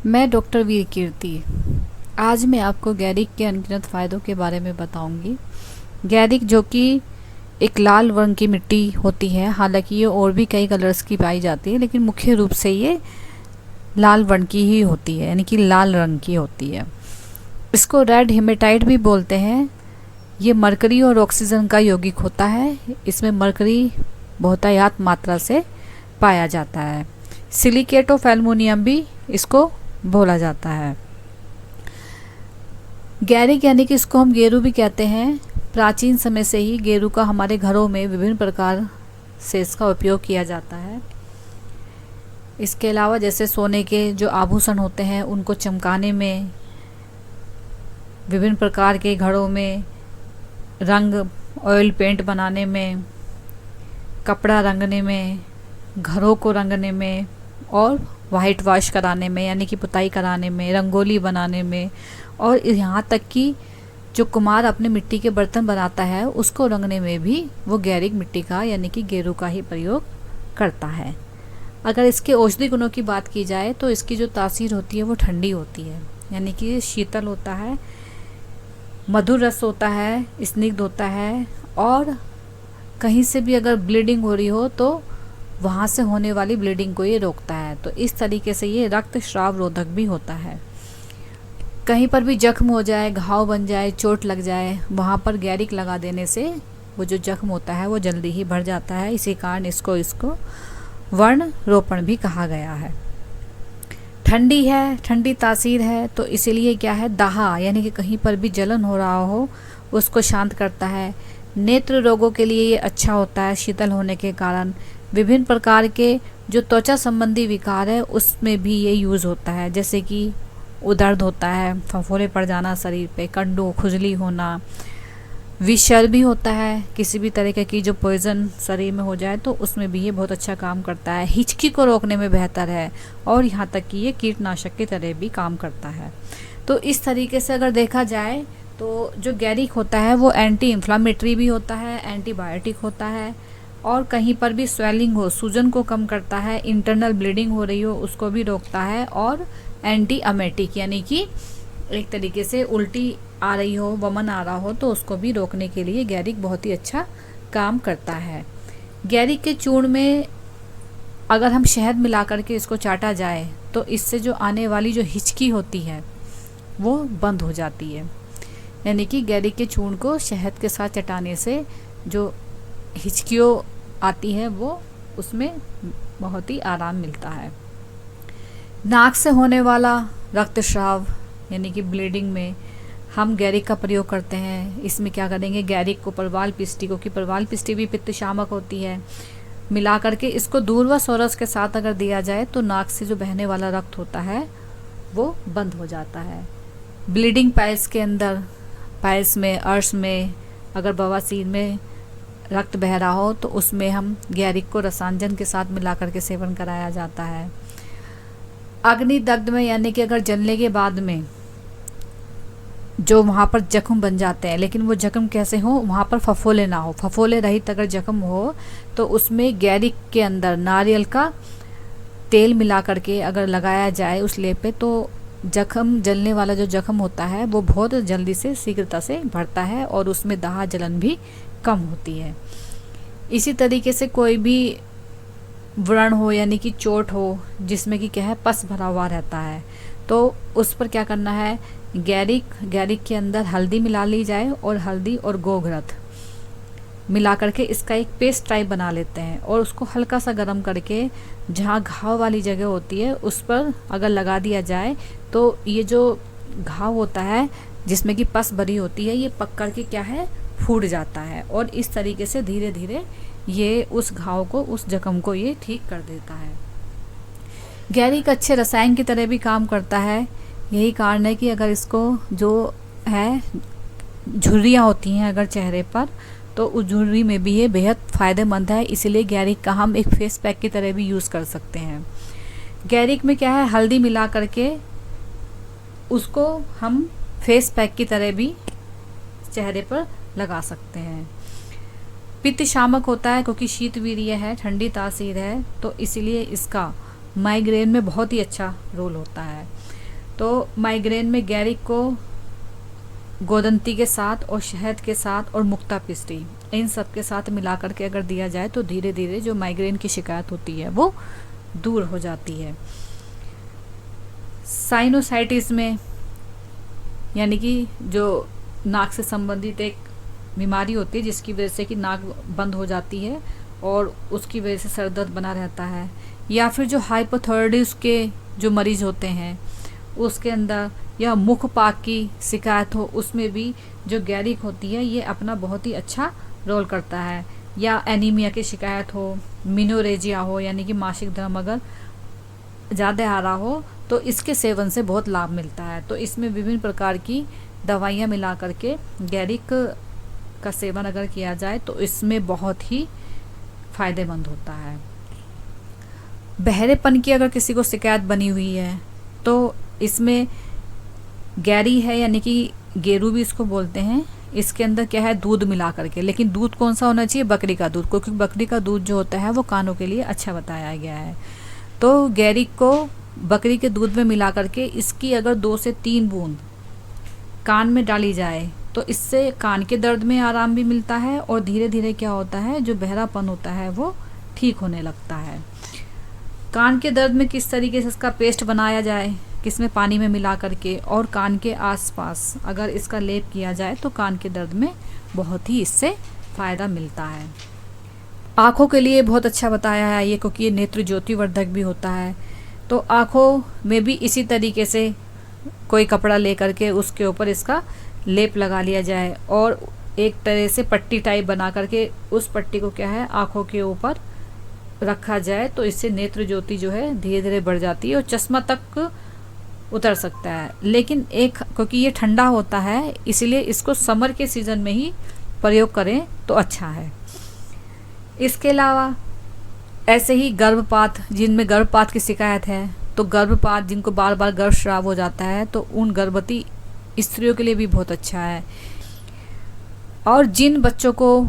मैं डॉक्टर वीर कीर्ति। आज मैं आपको गैरिक के अनगिनत फ़ायदों के बारे में बताऊंगी। गैरिक जो कि एक लाल रंग की मिट्टी होती है, हालांकि ये और भी कई कलर्स की पाई जाती है, लेकिन मुख्य रूप से ये लाल रंग की ही होती है, यानी कि लाल रंग की होती है। इसको रेड हेमेटाइट भी बोलते हैं। ये मरकरी और ऑक्सीजन का यौगिक होता है। इसमें मरकरी बहुतायत मात्रा से पाया जाता है। सिलिकेट ऑफ एल्युमिनियम भी इसको बोला जाता है। गैरिक यानी कि इसको हम गेरू भी कहते हैं। प्राचीन समय से ही गेरू का हमारे घरों में विभिन्न प्रकार से इसका उपयोग किया जाता है। इसके अलावा जैसे सोने के जो आभूषण होते हैं उनको चमकाने में, विभिन्न प्रकार के घरों में रंग ऑयल पेंट बनाने में, कपड़ा रंगने में, घरों को रंगने में और वाइट वॉश कराने में यानी कि पुताई कराने में, रंगोली बनाने में, और यहाँ तक कि जो कुम्हार अपने मिट्टी के बर्तन बनाता है उसको रंगने में भी वो गैरिक मिट्टी का यानी कि गेरू का ही प्रयोग करता है। अगर इसके औषधि गुणों की बात की जाए तो इसकी जो तासीर होती है वो ठंडी होती है, यानी कि शीतल होता है, मधुर रस होता है, स्निग्ध होता है, और कहीं से भी अगर ब्लीडिंग हो रही हो तो वहाँ से होने वाली ब्लीडिंग को ये रोकता है। तो इस तरीके से ये रक्त स्राव रोधक भी होता है। कहीं पर भी जख्म हो जाए, घाव बन जाए, चोट लग जाए, वहाँ पर गैरिक लगा देने से वो जो जख्म होता है वो जल्दी ही भर जाता है। इसी कारण इसको वर्ण रोपण भी कहा गया है। ठंडी है, ठंडी तासीर है, तो इसीलिए क्या है, दाहा यानी कि कहीं पर भी जलन हो रहा हो उसको शांत करता है। नेत्र रोगों के लिए ये अच्छा होता है शीतल होने के कारण। विभिन्न प्रकार के जो त्वचा संबंधी विकार है उसमें भी ये यूज़ होता है, जैसे कि दर्द होता है, फफोले पड़ जाना शरीर पे, कंडों, खुजली होना, विषर भी होता है, किसी भी तरीके की जो पॉइजन शरीर में हो जाए तो उसमें भी ये बहुत अच्छा काम करता है। हिचकी को रोकने में बेहतर है और यहाँ तक कि ये कीटनाशक की तरह भी काम करता है। तो इस तरीके से अगर देखा जाए तो जो गैरिक होता है वो एंटी इन्फ्लामेटरी भी होता है, एंटीबायोटिक होता है, और कहीं पर भी स्वेलिंग हो, सूजन को कम करता है, इंटरनल ब्लीडिंग हो रही हो उसको भी रोकता है, और एंटी अमेटिक यानी कि एक तरीके से उल्टी आ रही हो, वमन आ रहा हो तो उसको भी रोकने के लिए गैरिक बहुत ही अच्छा काम करता है। गैरिक के चूर्ण में अगर हम शहद मिला करके इसको चाटा जाए तो इससे जो आने वाली जो हिचकी होती है वो बंद हो जाती है। यानी कि गैरिक के चूर्ण को शहद के साथ चटाने से जो हिचकियों आती है वो उसमें बहुत ही आराम मिलता है। नाक से होने वाला रक्तस्राव यानी कि ब्लीडिंग में हम गैरिक का प्रयोग करते हैं। इसमें क्या करेंगे, गैरिक को परवाल पिष्टी को, कि परवाल पिष्टी भी पित्त शामक होती है, मिला करके इसको दूर्वा सोरस के साथ अगर दिया जाए तो नाक से जो बहने वाला रक्त होता है वो बंद हो जाता है। ब्लीडिंग पाइल्स के अंदर, पाइल्स में, अर्श में अगर बवासीर में रक्त बह रहा हो तो उसमें हम गैरिक को रसांजन के साथ मिला करके सेवन कराया जाता है। अग्नि दग्ध में यानी कि अगर जलने के बाद में जो वहाँ पर जख्म बन जाते हैं, लेकिन वो जख्म कैसे हो, वहाँ पर फफोले ना हो, फफोले रहित अगर जख्म हो तो उसमें गैरिक के अंदर नारियल का तेल मिला करके अगर लगाया जाए उस लेप पे तो जख्म, जलने वाला जो जख्म होता है वो बहुत जल्दी से, शीघ्रता से भरता है और उसमें दाह जलन भी कम होती है। इसी तरीके से कोई भी व्रण हो यानी कि चोट हो जिसमें कि क्या है, पस भरा हुआ रहता है, तो उस पर क्या करना है, गैरिक के अंदर हल्दी मिला ली जाए और हल्दी और गोघृत मिला करके इसका एक पेस्ट टाइप बना लेते हैं और उसको हल्का सा गर्म करके जहाँ घाव वाली जगह होती है उस पर अगर लगा दिया जाए तो ये जो घाव होता है जिसमें कि पस भरी होती है ये पक करके क्या है, फूट जाता है, और इस तरीके से धीरे धीरे ये उस घाव को, उस जख्म को ये ठीक कर देता है। गैरिक अच्छे रसायन की तरह भी काम करता है। यही कारण है कि अगर इसको जो है झुर्रियाँ होती हैं अगर चेहरे पर तो उस झुर्री में भी ये बेहद फ़ायदेमंद है। इसीलिए गैरिक का हम एक फेस पैक की तरह भी यूज़ कर सकते हैं। गैरिक में क्या है, हल्दी मिला करके उसको हम फेस पैक की तरह भी चेहरे पर लगा सकते हैं। पित्त शामक होता है क्योंकि शीतवीर्य है, ठंडी तासीर है, तो इसीलिए इसका माइग्रेन में बहुत ही अच्छा रोल होता है। तो माइग्रेन में गैरिक को गोदंती के साथ और शहद के साथ और मुक्ता पिस्टी इन सब के साथ मिला करके अगर दिया जाए तो धीरे धीरे जो माइग्रेन की शिकायत होती है वो दूर हो जाती है। साइनोसाइटिस में, यानी कि जो नाक से संबंधित एक बीमारी होती है जिसकी वजह से कि नाक बंद हो जाती है और उसकी वजह से सर दर्द बना रहता है, या फिर जो हाइपोथायराइडिस के जो मरीज होते हैं उसके अंदर, या मुख पाक की शिकायत हो, उसमें भी जो गैरिक होती है ये अपना बहुत ही अच्छा रोल करता है। या एनीमिया की शिकायत हो, मिनोरेजिया हो, यानी कि मासिक धर्म अगर ज़्यादा आ रहा हो तो इसके सेवन से बहुत लाभ मिलता है। तो इसमें विभिन्न प्रकार की दवाइयाँ मिला करके गैरिक का सेवन अगर किया जाए तो इसमें बहुत ही फायदेमंद होता है। बहरेपन की अगर किसी को शिकायत बनी हुई है तो इसमें गैरी है, यानी कि गेरू भी इसको बोलते हैं, इसके अंदर क्या है दूध मिला करके, लेकिन दूध कौन सा होना चाहिए, बकरी का दूध, क्योंकि बकरी का दूध जो होता है वो कानों के लिए अच्छा बताया गया है। तो गैरिक को बकरी के दूध में मिला करके इसकी अगर 2 से 3 बूंद कान में डाली जाए तो इससे कान के दर्द में आराम भी मिलता है और धीरे धीरे क्या होता है जो बहरापन होता है वो ठीक होने लगता है। कान के दर्द में किस तरीके से इसका पेस्ट बनाया जाए, किसमें पानी में मिला करके, और कान के आसपास अगर इसका लेप किया जाए तो कान के दर्द में बहुत ही इससे फ़ायदा मिलता है। आँखों के लिए बहुत अच्छा बताया है ये, क्योंकि ये नेत्र ज्योति वर्धक भी होता है। तो आँखों में भी इसी तरीके से कोई कपड़ा ले करके उसके ऊपर इसका लेप लगा लिया जाए और एक तरह से पट्टी टाइप बना करके उस पट्टी को क्या है आँखों के ऊपर रखा जाए तो इससे नेत्र ज्योति जो है धीरे धीरे बढ़ जाती है और चश्मा तक उतर सकता है। लेकिन क्योंकि ये ठंडा होता है इसलिए इसको समर के सीज़न में ही प्रयोग करें तो अच्छा है। इसके अलावा ऐसे ही गर्भपात, जिनमें गर्भपात की शिकायत है, तो गर्भपात जिनको बार बार गर्भस्राव हो जाता है तो उन गर्भवती स्त्रियों के लिए भी बहुत अच्छा है। और जिन बच्चों को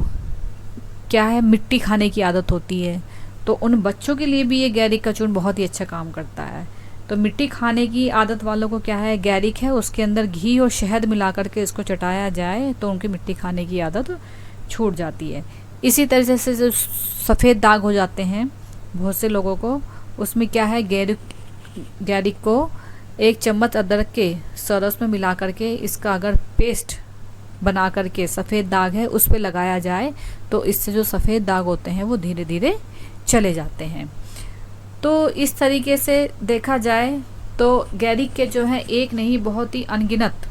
क्या है मिट्टी खाने की आदत होती है तो उन बच्चों के लिए भी ये गैरिक का चूर्ण बहुत ही अच्छा काम करता है। तो मिट्टी खाने की आदत वालों को क्या है गैरिक है उसके अंदर घी और शहद मिला करके इसको चटाया जाए तो उनकी मिट्टी खाने की आदत छूट जाती है। इसी तरह से जो सफ़ेद दाग हो जाते हैं बहुत से लोगों को, उसमें क्या है गैरिक को 1 चम्मच अदरक के सरस में मिला करके इसका अगर पेस्ट बना करके सफ़ेद दाग है उस पर लगाया जाए तो इससे जो सफ़ेद दाग होते हैं वो धीरे धीरे चले जाते हैं। तो इस तरीके से देखा जाए तो गैरिक के जो है एक नहीं बहुत ही अनगिनत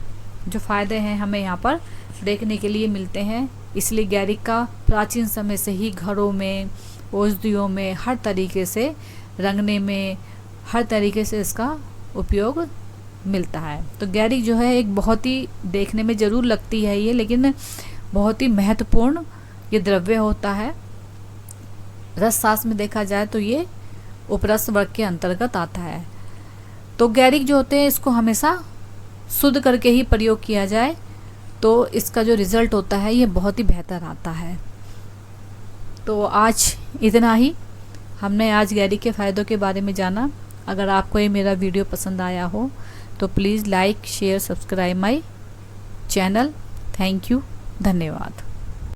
जो फ़ायदे हैं हमें यहाँ पर देखने के लिए मिलते हैं। इसलिए गैरिक का प्राचीन समय से ही घरों में, औषधियों में, हर तरीके से रंगने में, हर तरीके से इसका उपयोग मिलता है। तो गैरिक जो है एक बहुत ही देखने में ज़रूर लगती है ये, लेकिन बहुत ही महत्वपूर्ण ये द्रव्य होता है। रस शास्त्र में देखा जाए तो ये उपरस वर्ग के अंतर्गत आता है। तो गैरिक जो होते हैं इसको हमेशा शुद्ध करके ही प्रयोग किया जाए तो इसका जो रिज़ल्ट होता है ये बहुत ही बेहतर आता है। तो आज इतना ही, हमने आज गैरिक के फ़ायदों के बारे में जाना। अगर आपको ये मेरा वीडियो पसंद आया हो तो please like, share, subscribe my channel. Thank you, धन्यवाद।